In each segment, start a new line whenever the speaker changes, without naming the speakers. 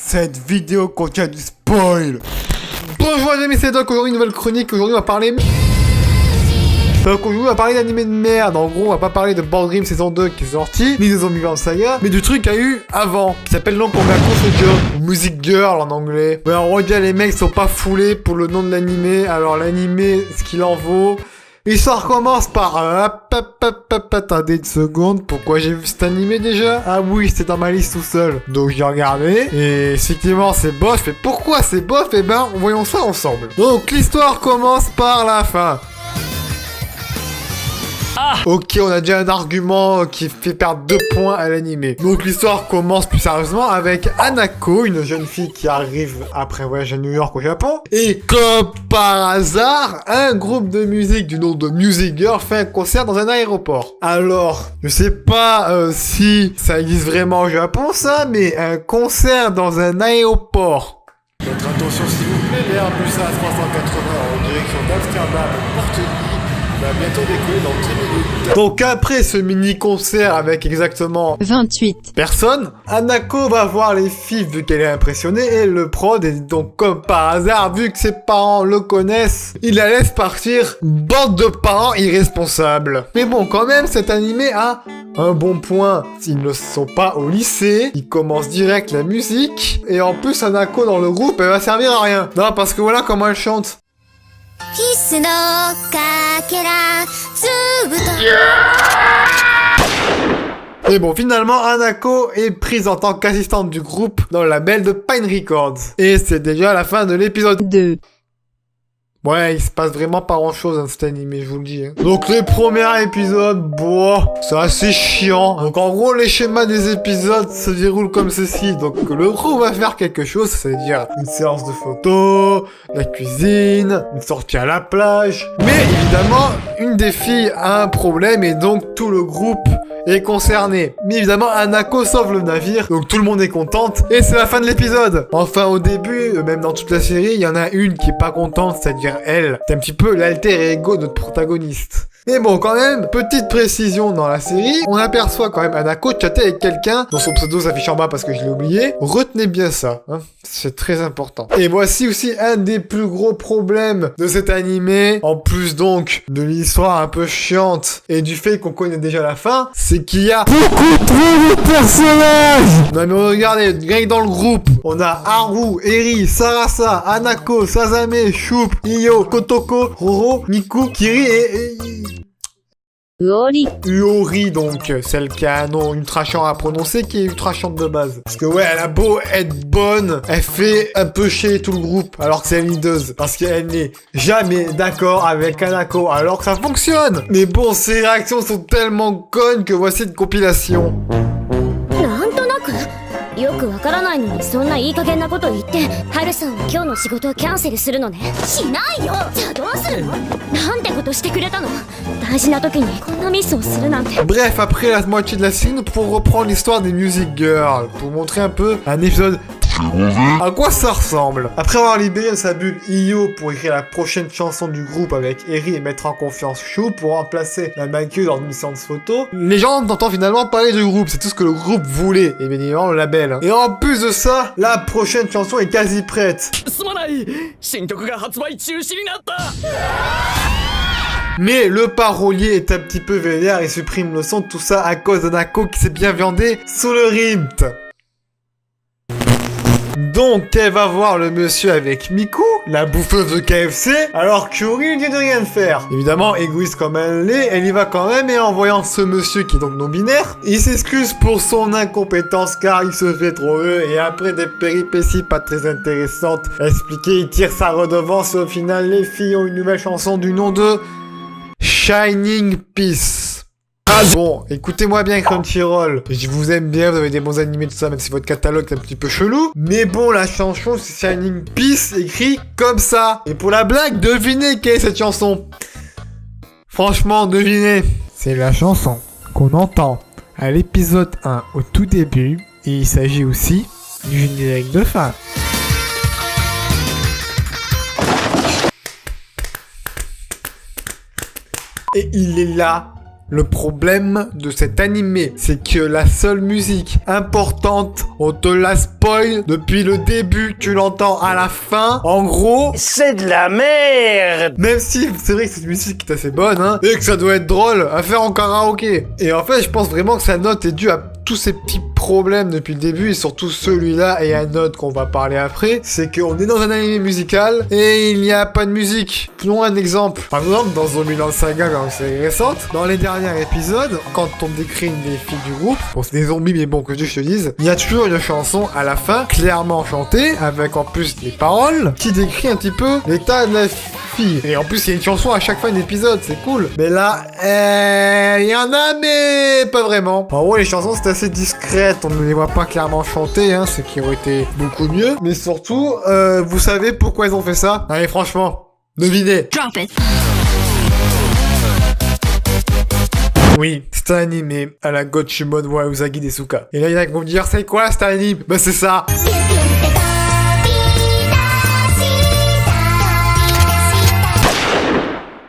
Cette vidéo contient du spoil. Bonjour les amis, c'est Doc, aujourd'hui une nouvelle chronique, aujourd'hui on va parler... Donc aujourd'hui on va parler d'animé de merde, en gros on va pas parler de Board Dream saison 2 qui est sorti, ni de Zombieland Saga, mais du truc qu'il y a eu avant, qui s'appelle donc Ongaku Shoujo, ou Music Girl en anglais. Mais en gros déjà les mecs sont pas foulés pour le nom de l'animé, alors l'animé, ce qu'il en vaut... L'histoire commence par... Attendez une seconde, pourquoi j'ai vu cet animé déjà? Ah oui, c'était dans ma liste tout seul. Donc j'ai regardé, et effectivement c'est bof, et pourquoi c'est bof? Eh ben, voyons ça ensemble. Donc l'histoire commence par la fin. Ok, on a déjà un argument qui fait perdre 2 points à l'animé. Donc l'histoire commence plus sérieusement avec Hanako, une jeune fille qui arrive après un voyage à New York au Japon. Et comme par hasard, un groupe de musique du nom de Music Girl fait un concert dans un aéroport. Alors, je sais pas si ça existe vraiment au Japon ça, mais un concert dans un aéroport. Votre attention s'il vous plaît, l'Airbus A380 en direction d'Amsterdam, Porte-Lee. Va bientôt décoller dans 10 minutes. Donc après ce mini-concert avec exactement
28
personnes, Hanako va voir les filles vu qu'elle est impressionnée et le prod, et donc comme par hasard, vu que ses parents le connaissent, il la laisse partir. Bande de parents irresponsables. Mais bon, quand même, cet animé a un bon point. S'ils ne sont pas au lycée, ils commencent direct la musique, et en plus Hanako dans le groupe, elle va servir à rien. Non, parce que voilà comment elle chante. Et bon, finalement, Hanako est prise en tant qu'assistante du groupe dans le label de Pine Records. Et c'est déjà la fin de l'épisode
2.
Ouais, il se passe vraiment pas grand chose dans cet animé, je vous le dis. Hein. Donc les premiers épisodes, c'est assez chiant. Donc en gros, les schémas des épisodes se déroulent comme ceci. Donc le groupe va faire quelque chose, c'est-à-dire une séance de photos, la cuisine, une sortie à la plage. Mais évidemment, une des filles a un problème et donc tout le groupe est concerné. Mais évidemment, Hanako sauve le navire, donc tout le monde est contente, et c'est la fin de l'épisode. Enfin, au début, même dans toute la série, il y en a une qui est pas contente, c'est-à-dire elle. C'est un petit peu l'alter ego de notre protagoniste. Mais bon, quand même, petite précision dans la série, on aperçoit quand même Hanako chatter avec quelqu'un dont son pseudo s'affiche en bas parce que je l'ai oublié. Retenez bien ça, hein, c'est très important. Et voici aussi un des plus gros problèmes de cet animé, en plus donc de l'histoire un peu chiante et du fait qu'on connaît déjà la fin, c'est qu'il y a beaucoup trop de personnages. Non mais regardez, rien que dans le groupe, on a Haru, Eri, Sarasa, Hanako, Sazame, Shup, Iyo, Kotoko, Roro, Miku, Kiri et... Uori, donc, celle qui a un nom ultra chiant à prononcer, qui est ultra chiante de base. Parce que ouais, elle a beau être bonne, elle fait un peu chier tout le groupe, alors que c'est une leaduse. Parce qu'elle n'est jamais d'accord avec Hanako, alors que ça fonctionne. Mais bon, ses réactions sont tellement connes que voici une compilation.
よくわからないのにそんないい加減なこと言ってハルさんは今日の仕事をキャンセルするのねしないよじゃあどうするのなんてことしてくれたの大事な時にこんなミスをするなんて Bref, après la moitié de la série, nous pourrons reprendre l'histoire des Music Girls pour montrer un peu un épisode à quoi ça ressemble. Après avoir libéré de sa bulle Iyo pour écrire la prochaine chanson du groupe avec Eri et mettre en confiance Shu pour remplacer la mannequin lors d'une séance photo, les gens entendent finalement parler du groupe, c'est tout ce que le groupe voulait, et bien évidemment le label. Et en plus de ça, la prochaine chanson est quasi prête. Mais le parolier est un petit peu vénère et supprime le son, tout ça à cause d'Hanako qui s'est bien viandé sous le rimt. Donc, elle va voir le monsieur avec Miku, la bouffeuse de KFC, alors qu'Uri lui dit de rien faire. Évidemment, égoïste comme elle l'est, elle y va quand même, et en voyant ce monsieur qui est donc non-binaire, il s'excuse pour son incompétence car il se fait trop vieux, et après des péripéties pas très intéressantes expliquées, il tire sa redevance, et au final, les filles ont une nouvelle chanson du nom de Shining Peace. Ah bon, écoutez-moi bien Crunchyroll, je vous aime bien, vous avez des bons animés tout ça, même si votre catalogue est un petit peu chelou. Mais bon, la chanson c'est Shining Peace écrit comme ça. Et pour la blague, devinez quelle est cette chanson. Franchement, devinez. C'est la chanson qu'on entend à l'épisode 1 au tout début. Et il s'agit aussi du générique de fin. Et il est là.
Le problème de cet animé, c'est que la seule musique importante, on te la spoil depuis le début, tu l'entends à la fin. En gros,
c'est de la merde.
même si c'est vrai que cette musique est assez bonne, hein, et que ça doit être drôle à faire en karaoké. Et en fait, je pense vraiment que sa note est due à tous ces petits problèmes depuis le début, et surtout celui-là et un autre qu'on va parler après, c'est qu'on est dans un anime musical et il n'y a pas de musique. Prenons un exemple. Par exemple, dans Zombieland Saga, quand c'est récente, dans les derniers épisodes, quand on décrit une des filles du groupe, bon c'est des zombies mais bon que je te dise, il y a toujours une chanson à la fin, clairement chantée, avec en plus les paroles, qui décrit un petit peu l'état de la fille. Et en plus il y a une chanson à chaque fin d'épisode, c'est cool. Mais là, il y en a mais pas vraiment. En gros les chansons c'est assez discrète, on ne les voit pas clairement chanter, hein, ce qui aurait été beaucoup mieux. Mais surtout, vous savez pourquoi ils ont fait ça? Allez franchement, devinez.
Drop it.
Oui, c'est un animé à la Gochumon wa Usagi Desuka. Et là, il y en a qui vont me dire, c'est quoi cet anime? Bah c'est ça.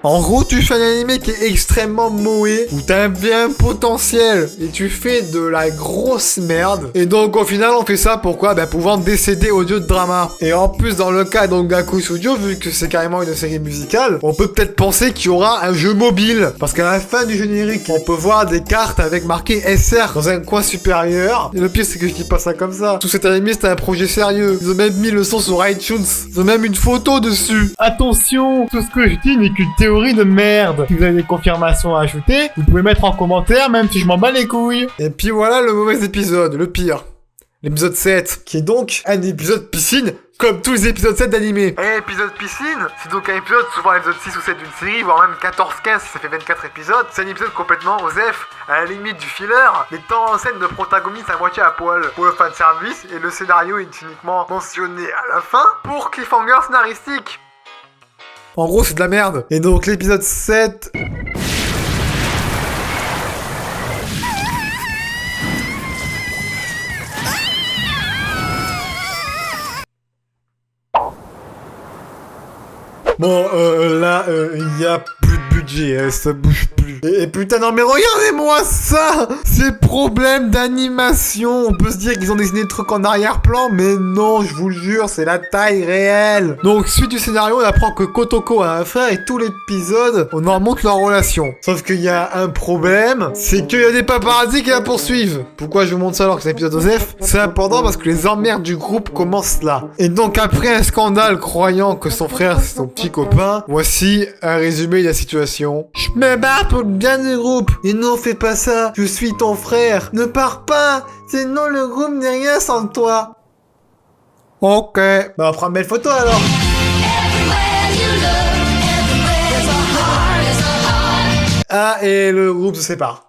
En gros, tu fais un animé qui est extrêmement moé, où t'as bien potentiel, et tu fais de la grosse merde. Et donc, au final, on fait ça pourquoi? Bah, pour vendre des CD audio de drama. Et en plus, dans le cas d'Ongaku Studio, vu que c'est carrément une série musicale, on peut peut-être penser qu'il y aura un jeu mobile. Parce qu'à la fin du générique, on peut voir des cartes avec marqué SR dans un coin supérieur. Et le pire, c'est que je dis pas ça comme ça. Tout cet animé, c'était un projet sérieux. Ils ont même mis le son sur iTunes. Ils ont même une photo dessus. Attention, tout ce que je dis n'est qu'une théorie de merde. Si vous avez des confirmations à ajouter, vous pouvez mettre en commentaire, même si je m'en bats les couilles. Et puis voilà le mauvais épisode, le pire. L'épisode 7, qui est donc un épisode piscine, comme tous les épisodes 7 d'animé. Et épisode piscine, c'est donc un épisode, souvent l'épisode 6 ou 7 d'une série, voire même 14-15 si ça fait 24 épisodes. C'est un épisode complètement osef, à la limite du filler, mettant en scène de protagonistes à moitié à poil pour le fanservice, et le scénario est uniquement mentionné à la fin pour cliffhanger scénaristique. En gros, c'est de la merde. Et donc, l'épisode 7... Bon, là, il y a plus de budget, ça bouge plus. Et putain, non mais regardez-moi ça! Ces problèmes d'animation, on peut se dire qu'ils ont dessiné des trucs en arrière-plan, mais non, je vous le jure, c'est la taille réelle. Donc, suite du scénario, on apprend que Kotoko a un frère et tout l'épisode, on en montre leur relation. Sauf qu'il y a un problème, c'est qu'il y a des paparazzis qui la poursuivent. Pourquoi je vous montre ça alors que c'est un épisode OSEF? C'est important parce que les emmerdes du groupe commencent là. Et donc, après un scandale croyant que son frère c'est son petit copain, voici un résumé de la situation. Je me bats pour le bien du groupe. Et non, fais pas ça. Je suis ton frère. Ne pars pas. Sinon, le groupe n'est rien sans toi. Ok. Bah, on prend une belle photo alors. Ah, et le groupe se sépare.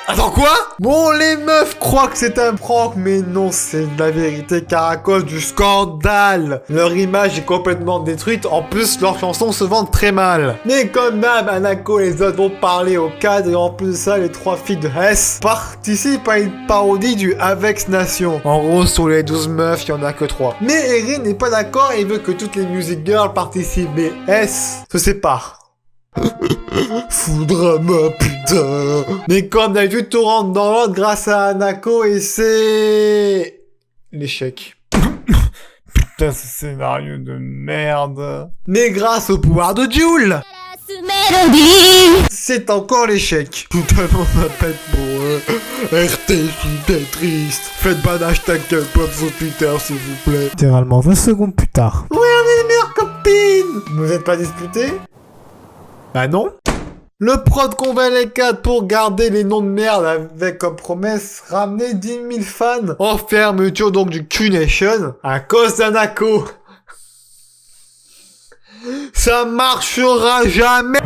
Attends, quoi? Bon, les meufs croient que c'est un prank, mais non, c'est de la vérité, car à cause du scandale, leur image est complètement détruite. En plus, leurs chansons se vendent très mal. Mais comme d'hab, Hanako et les autres vont parler au cadre, et en plus de ça, les 3 filles de S participent à une parodie du Avex Nation. En gros, sur les 12 meufs, il y en a que 3. Mais Erin n'est pas d'accord et veut que toutes les music girls participent, mais S se sépare. Foudrama, putain. Mais comme d'habitude, tout rentre dans l'ordre grâce à Hanako et c'est... l'échec. Putain, ce scénario de merde. Mais grâce au pouvoir de Jules, c'est encore l'échec. Putain, on a pas de pour RT, je suis très triste. Faites pas d'hashtag K-pop sur Twitter, s'il vous plaît. Littéralement 20 secondes plus tard. Oui, on est les meilleures copines. Vous êtes pas disputés? Bah non. Le prod convainc les 4 pour garder les noms de merde avec comme promesse ramener 10 000 fans en fermeture donc du Q-Nation à cause d'Hanako. Ça marchera jamais.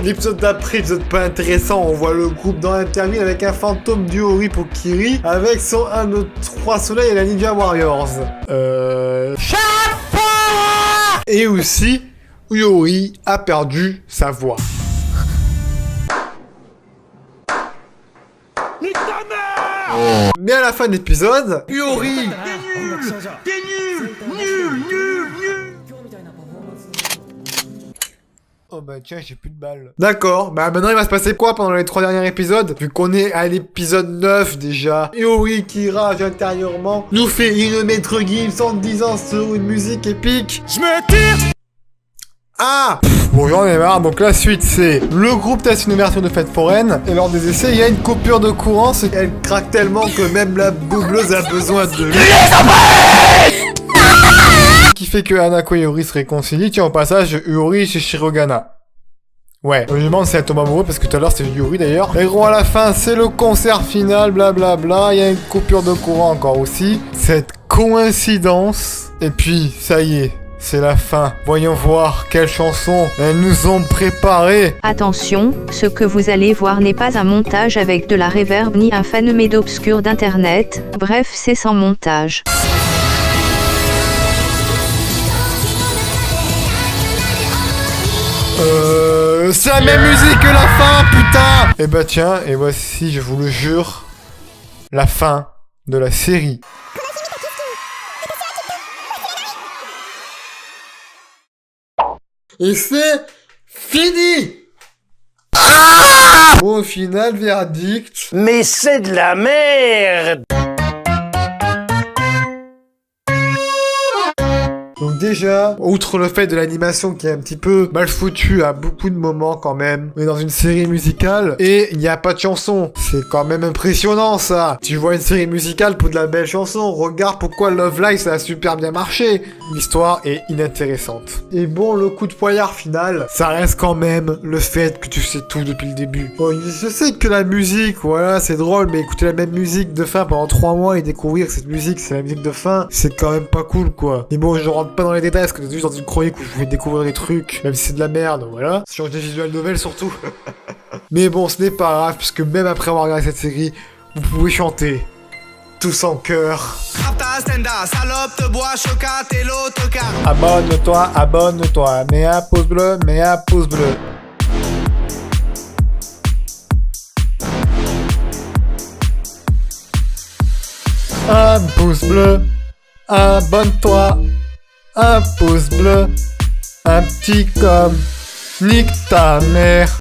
L'épisode d'après, épisode pas intéressant, on voit le groupe dans l'interview avec un fantôme d'Yori pour Kiri, avec son 1, 2, 3 soleils et la Ninja Warriors. Chapeau! Et aussi, Yori a perdu sa voix. Mais à la fin de l'épisode, Yori Oh bah tiens, j'ai plus de balles.
D'accord, bah maintenant il va se passer quoi pendant les 3 derniers épisodes? Vu qu'on est à l'épisode 9 déjà. Yuri qui rage intérieurement nous fait une maître Gims en disant sur une musique épique. Je me tire. Ah!
Bon, j'en ai marre, donc la suite c'est le groupe teste une ouverture de fête foraine, et lors des essais, il y a une coupure de courant, c'est
Elle craque tellement que même la doubleuse a besoin de lui.
qui fait que Hanako et Yuri se réconcilient. Tiens, au passage, Yuri chez Shirogana. Ouais, je me demande si elle tombe amoureuse parce que tout à l'heure c'était Yuri d'ailleurs. Et gros, à la fin, c'est le concert final, blablabla. Il y a une coupure de courant encore aussi. Cette coïncidence. Et puis, ça y est, c'est la fin. Voyons voir quelle chanson elles nous ont préparé.
Attention, ce que vous allez voir n'est pas un montage avec de la reverb ni un phénomène obscur d'internet, bref c'est sans montage.
C'est la même musique que la fin, putain. Et bah tiens, et voici, je vous le jure, la fin de la série.
Et c'est fini. Bon, au final, verdict.
Mais c'est de la merde.
Donc déjà, outre le fait de l'animation qui est un petit peu mal foutue à beaucoup de moments quand même, on est dans une série musicale et il n'y a pas de chanson. C'est quand même impressionnant ça. Tu vois une série musicale pour de la belle chanson, regarde pourquoi Love Live ça a super bien marché. L'histoire est inintéressante. Et bon, le coup de poignard final, ça reste quand même le fait que tu sais tout depuis le début. Bon, je sais que la musique, voilà, c'est drôle, mais écouter la même musique de fin pendant 3 mois et découvrir que cette musique c'est la musique de fin, c'est quand même pas cool quoi. Mais bon, je rentre pas dans les détails parce que c'est juste dans une chronique où je vais découvrir des trucs, même si c'est de la merde, voilà. Ça change des visual novels surtout. Mais bon, ce n'est pas grave, puisque même après avoir regardé cette série, vous pouvez chanter. Tous en chœur.
Abonne-toi, abonne-toi, mets un pouce bleu, mets un pouce bleu. Un pouce bleu, abonne-toi, un pouce bleu, un petit comme, nique ta mère.